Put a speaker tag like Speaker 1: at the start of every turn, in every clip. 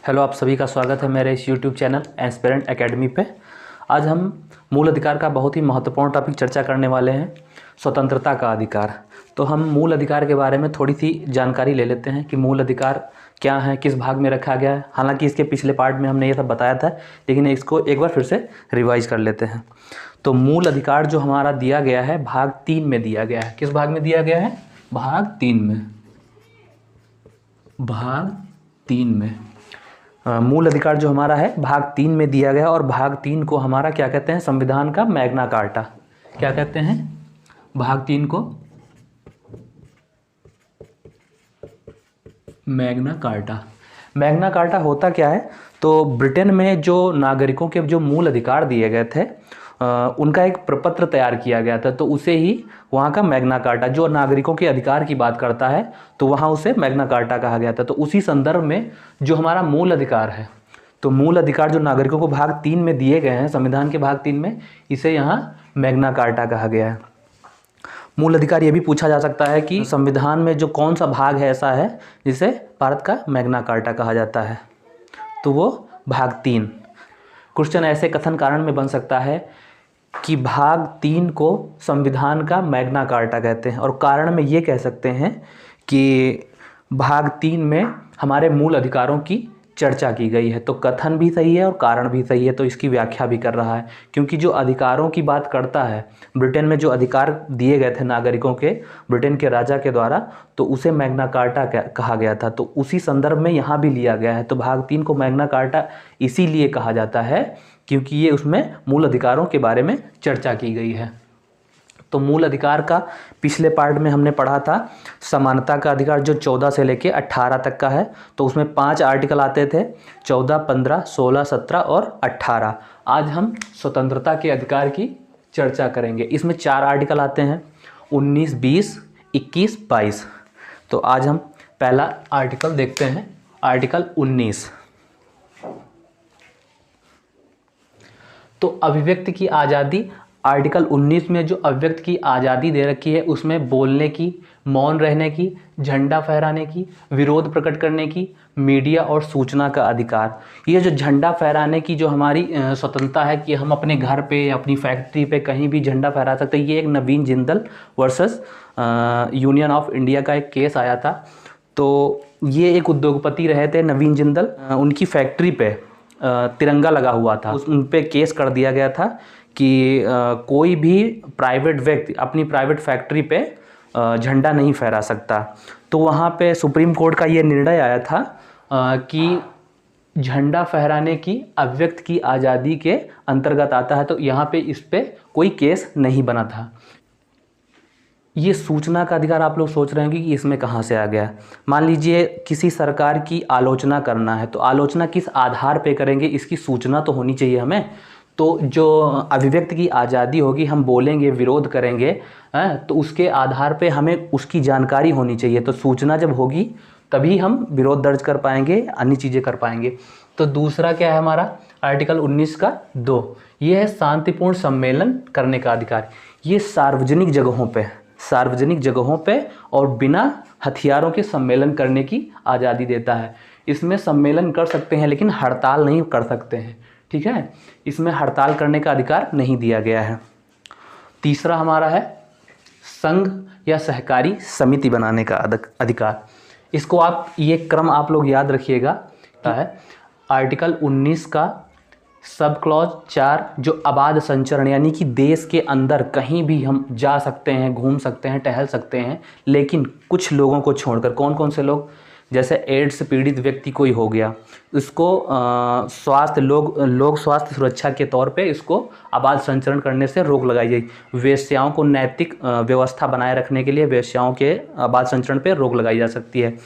Speaker 1: Hello, आप सभी का स्वागत है मेरे इस यूट्यूब चैनल एस्पिरेंट एकेडमी पे। आज हम मूल अधिकार का बहुत ही महत्वपूर्ण टॉपिक चर्चा करने वाले हैं, स्वतंत्रता का अधिकार। तो हम मूल अधिकार के बारे में थोड़ी सी जानकारी ले लेते हैं कि मूल अधिकार क्या है, किस भाग में रखा गया है। हालांकि इसके पिछले पार्ट में हमने ये सब बताया था, लेकिन इसको एक बार फिर से रिवाइज कर लेते हैं। तो मूल अधिकार जो हमारा दिया गया है भाग 3 में दिया गया है। किस भाग में दिया गया है? भाग 3 में। भाग 3 में मूल अधिकार जो हमारा है भाग 3 में दिया गया, और भाग 3 को हमारा क्या कहते हैं? संविधान का मैग्ना कार्टा। क्या कहते हैं? भाग 3 को मैग्ना कार्टा। मैग्ना कार्टा होता क्या है? तो ब्रिटेन में जो नागरिकों के जो मूल अधिकार दिए गए थे उनका एक प्रपत्र तैयार किया गया था, तो उसे ही वहाँ का मैग्ना कार्टा, जो नागरिकों के अधिकार की बात करता है तो वहाँ उसे मैग्ना कार्टा कहा गया था। तो उसी संदर्भ में जो हमारा मूल अधिकार है, तो मूल अधिकार जो नागरिकों को भाग 3 में दिए गए हैं, संविधान के भाग 3 में, इसे यहाँ मैग्ना कार्टा कहा गया है। मूल अधिकार ये भी पूछा जा सकता है कि संविधान में जो कौन सा भाग है ऐसा है जिसे भारत का मैग्ना कार्टा कहा जाता है, तो वो भाग 3। क्वेश्चन ऐसे कथन कारण में बन सकता है कि भाग 3 को संविधान का मैग्ना कार्टा कहते हैं, और कारण में ये कह सकते हैं कि भाग 3 में हमारे मूल अधिकारों की चर्चा की गई है। तो कथन भी सही है और कारण भी सही है, तो इसकी व्याख्या भी कर रहा है। क्योंकि जो अधिकारों की बात करता है, ब्रिटेन में जो अधिकार दिए गए थे नागरिकों के ब्रिटेन के राजा के द्वारा, तो उसे मैग्ना कार्टा कहा गया था। तो उसी संदर्भ में यहाँ भी लिया गया है। तो भाग 3 को मैग्ना कार्टा इसीलिए कहा जाता है क्योंकि ये उसमें मूल अधिकारों के बारे में चर्चा की गई है। तो मूल अधिकार का पिछले पार्ट में हमने पढ़ा था समानता का अधिकार, जो 14 से लेके 18 तक का है। तो उसमें 5 आर्टिकल आते थे, 14, 15, 16, 17 और 18। आज हम स्वतंत्रता के अधिकार की चर्चा करेंगे। इसमें 4 आर्टिकल आते हैं, 19, 20, 21, 22। तो आज हम पहला आर्टिकल देखते हैं, आर्टिकल 19। तो अभिव्यक्ति की आज़ादी। आर्टिकल 19 में जो अभिव्यक्ति की आज़ादी दे रखी है उसमें बोलने की, मौन रहने की, झंडा फहराने की, विरोध प्रकट करने की, मीडिया और सूचना का अधिकार। ये जो झंडा फहराने की जो हमारी स्वतंत्रता है कि हम अपने घर पे, अपनी फैक्ट्री पे कहीं भी झंडा फहरा सकते हैं, ये एक Naveen Jindal versus union of India का एक केस आया था। तो ये एक उद्योगपति रहे थे नवीन जिंदल, उनकी फैक्ट्री पे तिरंगा लगा हुआ था। उन पे केस कर दिया गया था कि कोई भी प्राइवेट व्यक्ति अपनी प्राइवेट फैक्ट्री पे झंडा नहीं फहरा सकता। तो वहाँ पे सुप्रीम कोर्ट का ये निर्णय आया था कि झंडा फहराने की अभिव्यक्ति की आज़ादी के अंतर्गत आता है। तो यहाँ पे इस पे कोई केस नहीं बना था। ये सूचना का अधिकार, आप लोग सोच रहे होंगे कि इसमें कहाँ से आ गया। मान लीजिए किसी सरकार की आलोचना करना है, तो आलोचना किस आधार पे करेंगे, इसकी सूचना तो होनी चाहिए हमें। तो जो अभिव्यक्ति की आज़ादी होगी, हम बोलेंगे, विरोध करेंगे, तो उसके आधार पे हमें उसकी जानकारी होनी चाहिए। तो सूचना जब होगी तभी हम विरोध दर्ज कर पाएंगे, अन्य चीज़ें कर पाएंगे। तो दूसरा क्या है हमारा आर्टिकल 19 का 2, ये है शांतिपूर्ण सम्मेलन करने का अधिकार। ये सार्वजनिक जगहों पे और बिना हथियारों के सम्मेलन करने की आज़ादी देता है। इसमें सम्मेलन कर सकते हैं लेकिन हड़ताल नहीं कर सकते हैं, ठीक है। इसमें हड़ताल करने का अधिकार नहीं दिया गया है। तीसरा हमारा है संघ या सहकारी समिति बनाने का अधिकार। इसको आप ये क्रम आप लोग याद रखिएगा। है आर्टिकल 19 का सब क्लॉज 4, जो आबाद संचरण, यानी कि देश के अंदर कहीं भी हम जा सकते हैं, घूम सकते हैं, टहल सकते हैं, लेकिन कुछ लोगों को छोड़कर। कौन कौन से लोग? जैसे एड्स पीड़ित व्यक्ति कोई हो गया, इसको लोग स्वास्थ्य सुरक्षा के तौर पे इसको आबाद संचरण करने से रोक लगाई जाए। वेश्याओं को नैतिक व्यवस्था बनाए रखने के लिए वेश्याओं के आबाद संचरण पे रोक लगाई जा सकती है।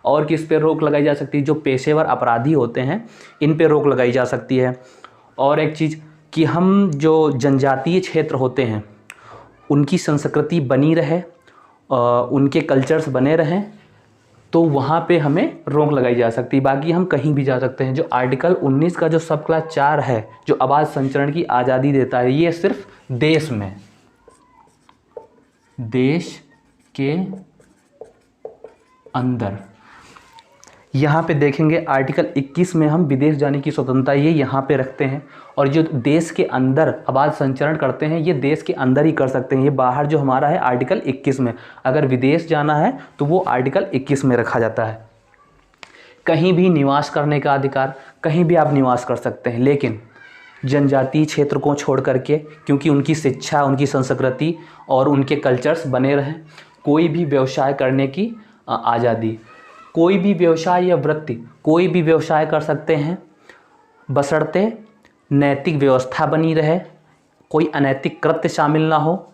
Speaker 1: और किस पे रोक लगाई जा सकती है? जो पेशेवर अपराधी होते हैं इन पे रोक लगाई जा सकती है। और एक चीज़ कि हम जो जनजातीय क्षेत्र होते हैं उनकी संस्कृति बनी रहे, उनके कल्चर्स बने रहें, तो वहाँ पे हमें रोक लगाई जा सकती है। बाकी हम कहीं भी जा सकते हैं। जो आर्टिकल 19 का जो सब क्लास 4 है, जो आवाज़ संचरण की आज़ादी देता है, ये सिर्फ देश के अंदर यहाँ पे देखेंगे आर्टिकल 21 में हम विदेश जाने की स्वतंत्रता ये यहाँ पे रखते हैं, और जो देश के अंदर आवाज़ संचरण करते हैं ये देश के अंदर ही कर सकते हैं। ये बाहर जो हमारा है आर्टिकल 21 में, अगर विदेश जाना है तो वो आर्टिकल 21 में रखा जाता है। कहीं भी निवास करने का अधिकार, कहीं भी आप निवास कर सकते हैं, लेकिन जनजातीय क्षेत्र को छोड़ करके, क्योंकि उनकी शिक्षा, उनकी संस्कृति और उनके कल्चर्स बने रहें। कोई भी व्यवसाय करने की आज़ादी, कोई भी व्यवसाय या वृत्ति, कोई भी व्यवसाय कर सकते हैं बशर्ते नैतिक व्यवस्था बनी रहे, कोई अनैतिक कृत्य शामिल ना हो,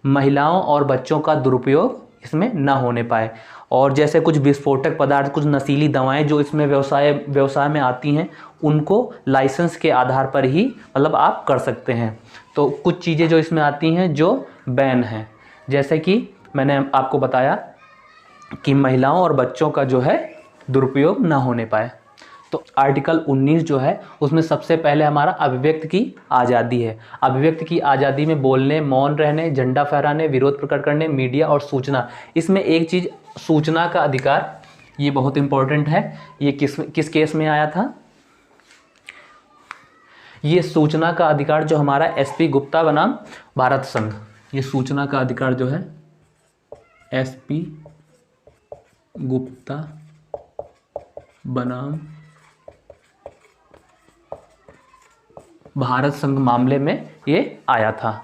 Speaker 1: महिलाओं और बच्चों का दुरुपयोग इसमें ना होने पाए। और जैसे कुछ विस्फोटक पदार्थ, कुछ नशीली दवाएं जो इसमें व्यवसाय में आती हैं, उनको लाइसेंस के आधार पर ही मतलब आप कर सकते हैं। तो कुछ चीज़ें जो इसमें आती हैं जो बैन हैं, जैसे कि मैंने आपको बताया कि महिलाओं और बच्चों का जो है दुरुपयोग ना होने पाए। तो आर्टिकल 19 जो है उसमें सबसे पहले हमारा अभिव्यक्ति की आज़ादी है। अभिव्यक्ति की आज़ादी में बोलने, मौन रहने, झंडा फहराने, विरोध प्रकट करने, मीडिया और सूचना। इसमें एक चीज़ सूचना का अधिकार, ये बहुत इम्पोर्टेंट है। ये किस केस में आया था? ये सूचना का अधिकार जो हमारा एसपी गुप्ता बनाम भारत संघ, ये सूचना का अधिकार जो है एसपी गुप्ता बनाम भारत संघ मामले में ये आया था।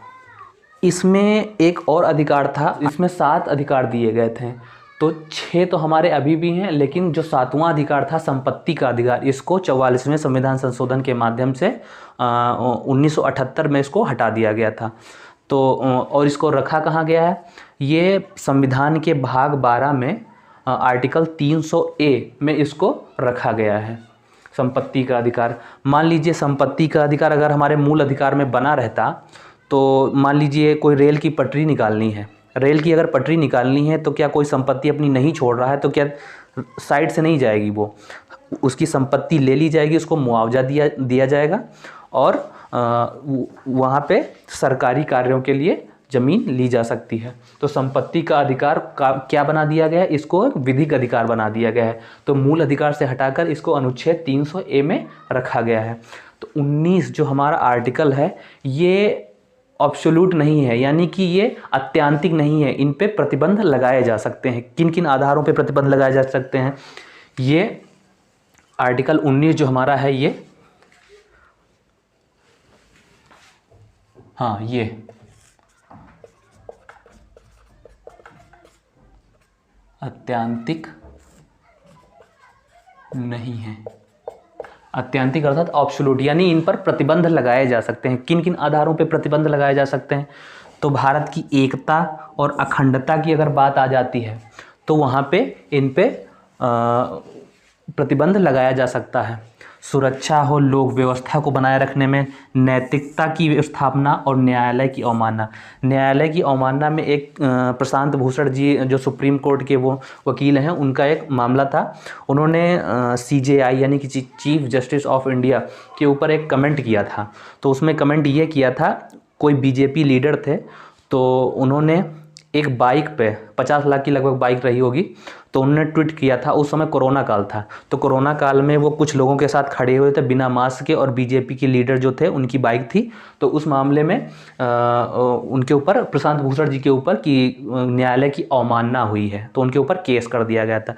Speaker 1: इसमें एक और अधिकार था, इसमें 7 अधिकार दिए गए थे, तो 6 तो हमारे अभी भी हैं, लेकिन जो 7वां अधिकार था संपत्ति का अधिकार, इसको 44वें संविधान संशोधन के माध्यम से 1978 में इसको हटा दिया गया था। तो और इसको रखा कहाँ गया है? ये संविधान के भाग 12 में आर्टिकल 300A में इसको रखा गया है, संपत्ति का अधिकार। मान लीजिए संपत्ति का अधिकार अगर हमारे मूल अधिकार में बना रहता, तो मान लीजिए कोई रेल की पटरी निकालनी है, रेल की अगर पटरी निकालनी है तो क्या कोई संपत्ति अपनी नहीं छोड़ रहा है तो क्या साइड से नहीं जाएगी, वो उसकी संपत्ति ले ली जाएगी, उसको मुआवजा दिया जाएगा, और वहाँ पे सरकारी कार्यों के लिए ज़मीन ली जा सकती है। तो संपत्ति का अधिकार का क्या बना दिया गया है? इसको एक विधिक अधिकार बना दिया गया है। तो मूल अधिकार से हटाकर इसको अनुच्छेद 300A में रखा गया है। तो 19 जो हमारा आर्टिकल है ये एब्सोल्यूट नहीं है, यानी कि ये अत्यांतिक नहीं है। इन पे प्रतिबंध लगाए जा सकते हैं। किन किन आधारों पे प्रतिबंध लगाए जा सकते हैं? ये आर्टिकल 19 जो हमारा है ये, हाँ, ये अत्यांतिक नहीं है। अत्यांतिक अर्थात एब्सोल्यूट, यानी इन पर प्रतिबंध लगाए जा सकते हैं। किन किन आधारों पे प्रतिबंध लगाए जा सकते हैं? तो भारत की एकता और अखंडता की अगर बात आ जाती है तो वहाँ पे इन पे प्रतिबंध लगाया जा सकता है। सुरक्षा हो, लोक व्यवस्था को बनाए रखने में, नैतिकता की स्थापना और न्यायालय की अवमानना। न्यायालय की अवमानना में एक प्रशांत भूषण जी जो सुप्रीम कोर्ट के वो वकील हैं, उनका एक मामला था। उन्होंने CJI यानी कि चीफ जस्टिस ऑफ इंडिया के ऊपर एक कमेंट किया था। तो उसमें कमेंट ये किया था, कोई BJP लीडर थे, तो उन्होंने एक बाइक पे 50 लाख की लगभग बाइक रही होगी, तो उन्होंने ट्वीट किया था। उस समय कोरोना काल था, तो कोरोना काल में वो कुछ लोगों के साथ खड़े हुए थे बिना मास्क के, और BJP के लीडर जो थे उनकी बाइक थी। तो उस मामले में उनके ऊपर, प्रशांत भूषण जी के ऊपर, कि न्यायालय की अवमानना हुई है, तो उनके ऊपर केस कर दिया गया था।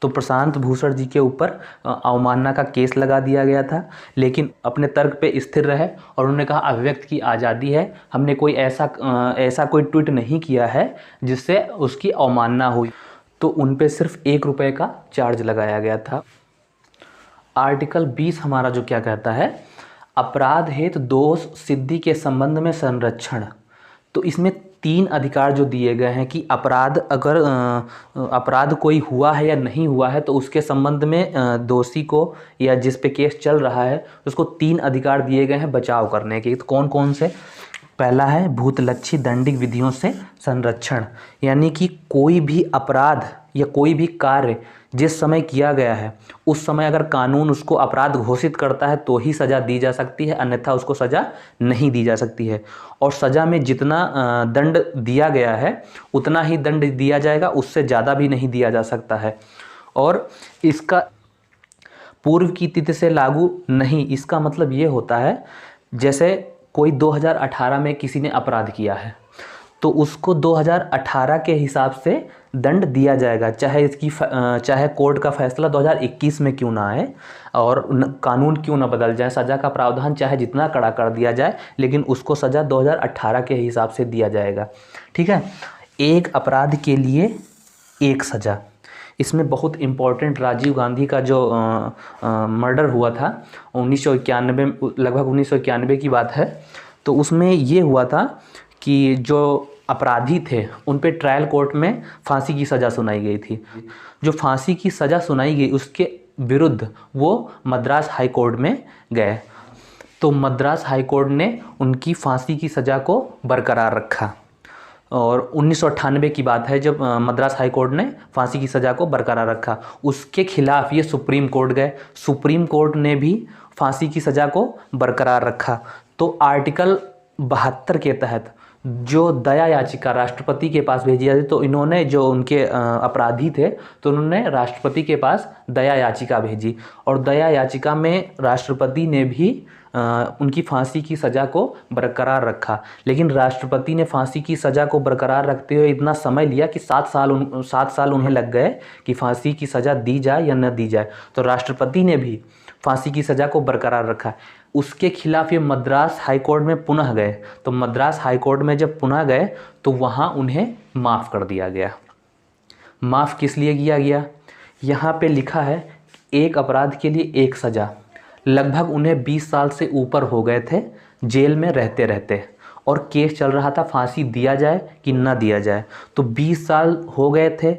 Speaker 1: तो प्रशांत भूषण जी के ऊपर अवमानना का केस लगा दिया गया था, लेकिन अपने तर्क पे स्थिर रहे और उन्होंने कहा अभिव्यक्ति की आज़ादी है, हमने कोई ऐसा कोई ट्वीट नहीं किया है जिससे उसकी अवमानना हुई। तो उन पे सिर्फ 1 रुपये का चार्ज लगाया गया था। आर्टिकल 20 हमारा जो क्या कहता है, अपराध हेतु दोष सिद्धि के संबंध में संरक्षण। तो इसमें 3 अधिकार जो दिए गए हैं कि अपराध, अगर अपराध कोई हुआ है या नहीं हुआ है तो उसके संबंध में दोषी को या जिस पे केस चल रहा है उसको 3 अधिकार दिए गए हैं बचाव करने के। तो कौन कौन से? पहला है भूतलक्षी दंडिक विधियों से संरक्षण, यानी कि कोई भी अपराध या कोई भी कार्य जिस समय किया गया है उस समय अगर कानून उसको अपराध घोषित करता है तो ही सज़ा दी जा सकती है, अन्यथा उसको सज़ा नहीं दी जा सकती है। और सज़ा में जितना दंड दिया गया है उतना ही दंड दिया जाएगा, उससे ज़्यादा भी नहीं दिया जा सकता है। और इसका पूर्व की तिथि से लागू नहीं, इसका मतलब ये होता है जैसे कोई 2018 में किसी ने अपराध किया है तो उसको 2018 के हिसाब से दंड दिया जाएगा, चाहे कोर्ट का फैसला 2021 में क्यों ना आए और कानून क्यों ना बदल जाए, सज़ा का प्रावधान चाहे जितना कड़ा कर दिया जाए, लेकिन उसको सज़ा 2018 के हिसाब से दिया जाएगा। ठीक है, एक अपराध के लिए एक सज़ा। इसमें बहुत इम्पोर्टेंट राजीव गांधी का जो मर्डर हुआ था 1991, लगभग 1991 की बात है, तो उसमें ये हुआ था कि जो अपराधी थे उन पे ट्रायल कोर्ट में फांसी की सज़ा सुनाई गई थी। जो फांसी की सज़ा सुनाई गई उसके विरुद्ध वो मद्रास हाई कोर्ट में गए, तो मद्रास हाई कोर्ट ने उनकी फांसी की सज़ा को बरकरार रखा और 1998 की बात है जब मद्रास हाई कोर्ट ने फांसी की सज़ा को बरकरार रखा। उसके खिलाफ ये सुप्रीम कोर्ट गए, सुप्रीम कोर्ट ने भी फांसी की सज़ा को बरकरार रखा। तो आर्टिकल 72 के तहत जो दया याचिका राष्ट्रपति के पास भेजी जाती, तो इन्होंने जो उनके अपराधी थे तो उन्होंने राष्ट्रपति के पास दया याचिका भेजी और दया याचिका में राष्ट्रपति ने भी उनकी फांसी की सज़ा को बरकरार रखा। लेकिन राष्ट्रपति ने फांसी की सज़ा को बरकरार रखते हुए इतना समय लिया कि 7 साल उन्हें लग गए कि फांसी की सज़ा दी जाए या न दी जाए। तो राष्ट्रपति ने भी फांसी की सज़ा को बरकरार रखा। उसके खिलाफ ये मद्रास हाई कोर्ट में पुनः गए, तो मद्रास हाई कोर्ट में जब पुनः गए तो वहाँ उन्हें माफ़ कर दिया गया। माफ़ किस लिए किया गया? यहाँ पे लिखा है एक अपराध के लिए एक सज़ा। लगभग उन्हें 20 साल से ऊपर हो गए थे जेल में रहते रहते और केस चल रहा था फांसी दिया जाए कि ना दिया जाए। तो 20 साल हो गए थे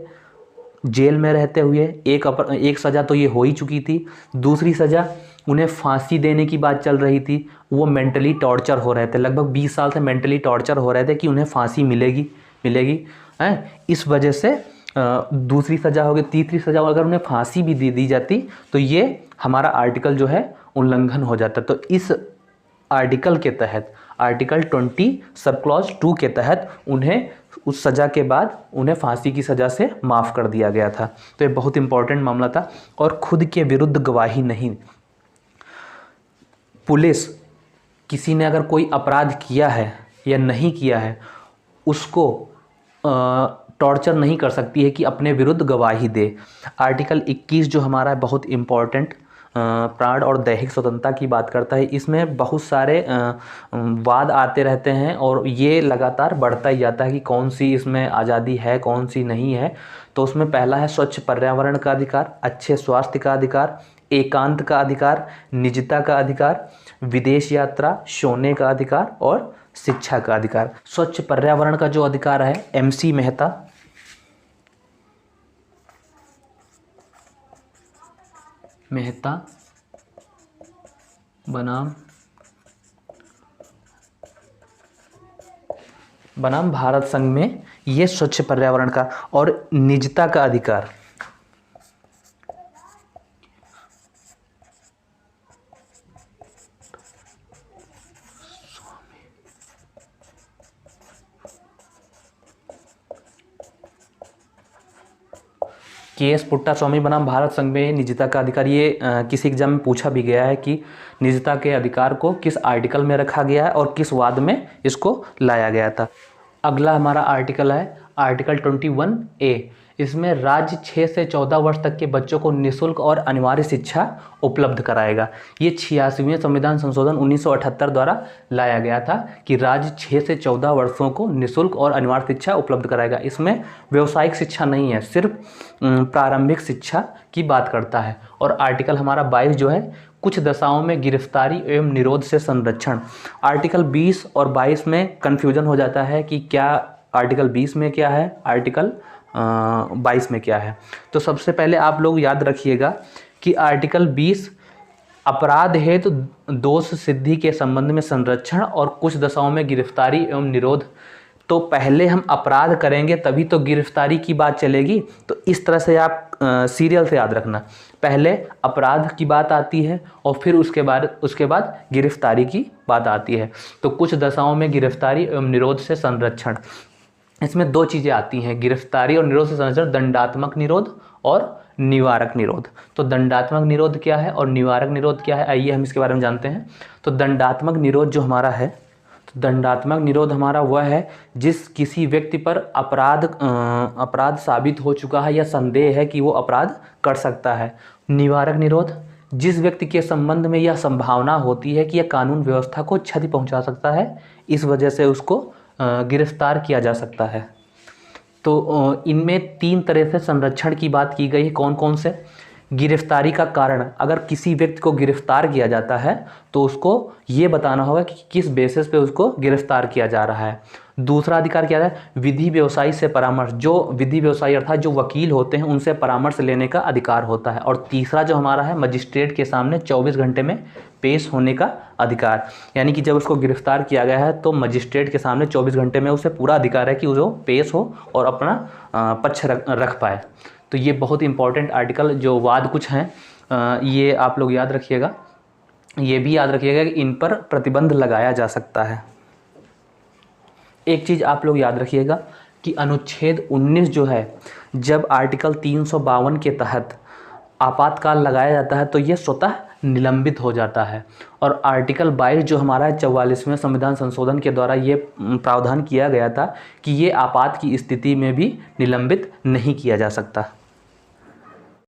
Speaker 1: जेल में रहते हुए, एक सज़ा तो ये हो ही चुकी थी, दूसरी सज़ा उन्हें फांसी देने की बात चल रही थी। वो मेंटली टॉर्चर हो रहे थे, लगभग 20 साल से मेंटली टॉर्चर हो रहे थे कि उन्हें फांसी मिलेगी हैं। इस वजह से दूसरी सज़ा हो गई, तीसरी सज़ा अगर उन्हें फांसी भी दी जाती तो ये हमारा आर्टिकल जो है उल्लंघन हो जाता। तो इस आर्टिकल के तहत, आर्टिकल 20 सब क्लॉज 2 के तहत उन्हें उस सज़ा के बाद उन्हें फांसी की सज़ा से माफ़ कर दिया गया था। तो ये बहुत इंपॉर्टेंट मामला था। और खुद के विरुद्ध गवाही नहीं। पुलिस किसी ने अगर कोई अपराध किया है या नहीं किया है उसको टॉर्चर नहीं कर सकती है कि अपने विरुद्ध गवाही दे। आर्टिकल 21 जो हमारा है बहुत इम्पॉर्टेंट, प्राण और दैहिक स्वतंत्रता की बात करता है। इसमें बहुत सारे वाद आते रहते हैं और ये लगातार बढ़ता ही जाता है कि कौन सी इसमें आज़ादी है कौन सी नहीं है। तो उसमें पहला है स्वच्छ पर्यावरण का अधिकार, अच्छे स्वास्थ्य का अधिकार, एकांत का अधिकार, निजता का अधिकार, विदेश यात्रा, सोने का अधिकार और शिक्षा का अधिकार। स्वच्छ पर्यावरण का जो अधिकार है MC मेहता बनाम भारत संघ में ये स्वच्छ पर्यावरण का, और निजता का अधिकार KS पुट्टास्वामी बनाम भारत संघ में निजता का अधिकार। ये किसी एग्जाम में पूछा भी गया है कि निजता के अधिकार को किस आर्टिकल में रखा गया है और किस वाद में इसको लाया गया था। अगला हमारा आर्टिकल है आर्टिकल 21A। इसमें राज्य 6 से 14 वर्ष तक के बच्चों को निःशुल्क और अनिवार्य शिक्षा उपलब्ध कराएगा। ये 86वें संविधान संशोधन 1978 द्वारा लाया गया था कि राज्य 6 से 14 वर्षों को निःशुल्क और अनिवार्य शिक्षा उपलब्ध कराएगा। इसमें व्यावसायिक शिक्षा नहीं है, सिर्फ प्रारंभिक शिक्षा की बात करता है। और आर्टिकल हमारा 22 जो है कुछ दशाओं में गिरफ्तारी एवं निरोध से संरक्षण। आर्टिकल 20 और 22 में कन्फ्यूजन हो जाता है कि क्या आर्टिकल 20 में क्या है, आर्टिकल 22 में क्या है। तो सबसे पहले आप लोग याद रखिएगा कि आर्टिकल 20 अपराध हेतु दोष सिद्धि के संबंध में संरक्षण और कुछ दशाओं में गिरफ्तारी एवं निरोध। तो पहले हम अपराध करेंगे तभी तो गिरफ्तारी की बात चलेगी। तो इस तरह से आप सीरियल से याद रखना, पहले अपराध की बात आती है और फिर उसके बाद गिरफ्तारी की बात आती है। तो कुछ दशाओं में गिरफ्तारी एवं निरोध से संरक्षण, इसमें दो चीज़ें आती हैं, गिरफ्तारी और निरोध से संरक्षण, दंडात्मक निरोध और निवारक निरोध। तो दंडात्मक निरोध क्या है और निवारक निरोध क्या है, आइए हम इसके बारे में जानते हैं। तो दंडात्मक निरोध जो हमारा है, तो दंडात्मक निरोध हमारा वह है जिस किसी व्यक्ति पर अपराध साबित हो चुका है या संदेह है कि वो अपराध कर सकता है। निवारक निरोध जिस व्यक्ति के संबंध में यह संभावना होती है कि यह कानून व्यवस्था को क्षति पहुंचा सकता है, इस वजह से उसको गिरफ्तार किया जा सकता है। तो इनमें 3 तरह से संरक्षण की बात की गई है। कौन कौन से? गिरफ्तारी का कारण, अगर किसी व्यक्ति को गिरफ्तार किया जाता है तो उसको ये बताना होगा कि किस बेसिस पे उसको गिरफ्तार किया जा रहा है। दूसरा अधिकार क्या है? विधि व्यवसायी से परामर्श, जो विधि व्यवसायी अर्थात जो वकील होते हैं उनसे परामर्श लेने का अधिकार होता है। और तीसरा जो हमारा है, मजिस्ट्रेट के सामने 24 घंटे में पेश होने का अधिकार, यानी कि जब उसको गिरफ्तार किया गया है तो मजिस्ट्रेट के सामने 24 घंटे में उसे पूरा अधिकार है कि वो पेश हो और अपना पक्ष रख पाए। तो ये बहुत इंपॉर्टेंट आर्टिकल जो वाद कुछ हैं ये आप लोग याद रखिएगा। ये भी याद रखिएगा कि इन पर प्रतिबंध लगाया जा सकता है। एक चीज़ आप लोग याद रखिएगा कि अनुच्छेद 19 जो है, जब आर्टिकल 352 के तहत आपातकाल लगाया जाता है तो ये स्वतः निलंबित हो जाता है। और आर्टिकल 22 जो हमारा 44वें संविधान संशोधन के द्वारा ये प्रावधान किया गया था कि ये आपात की स्थिति में भी निलंबित नहीं किया जा सकता।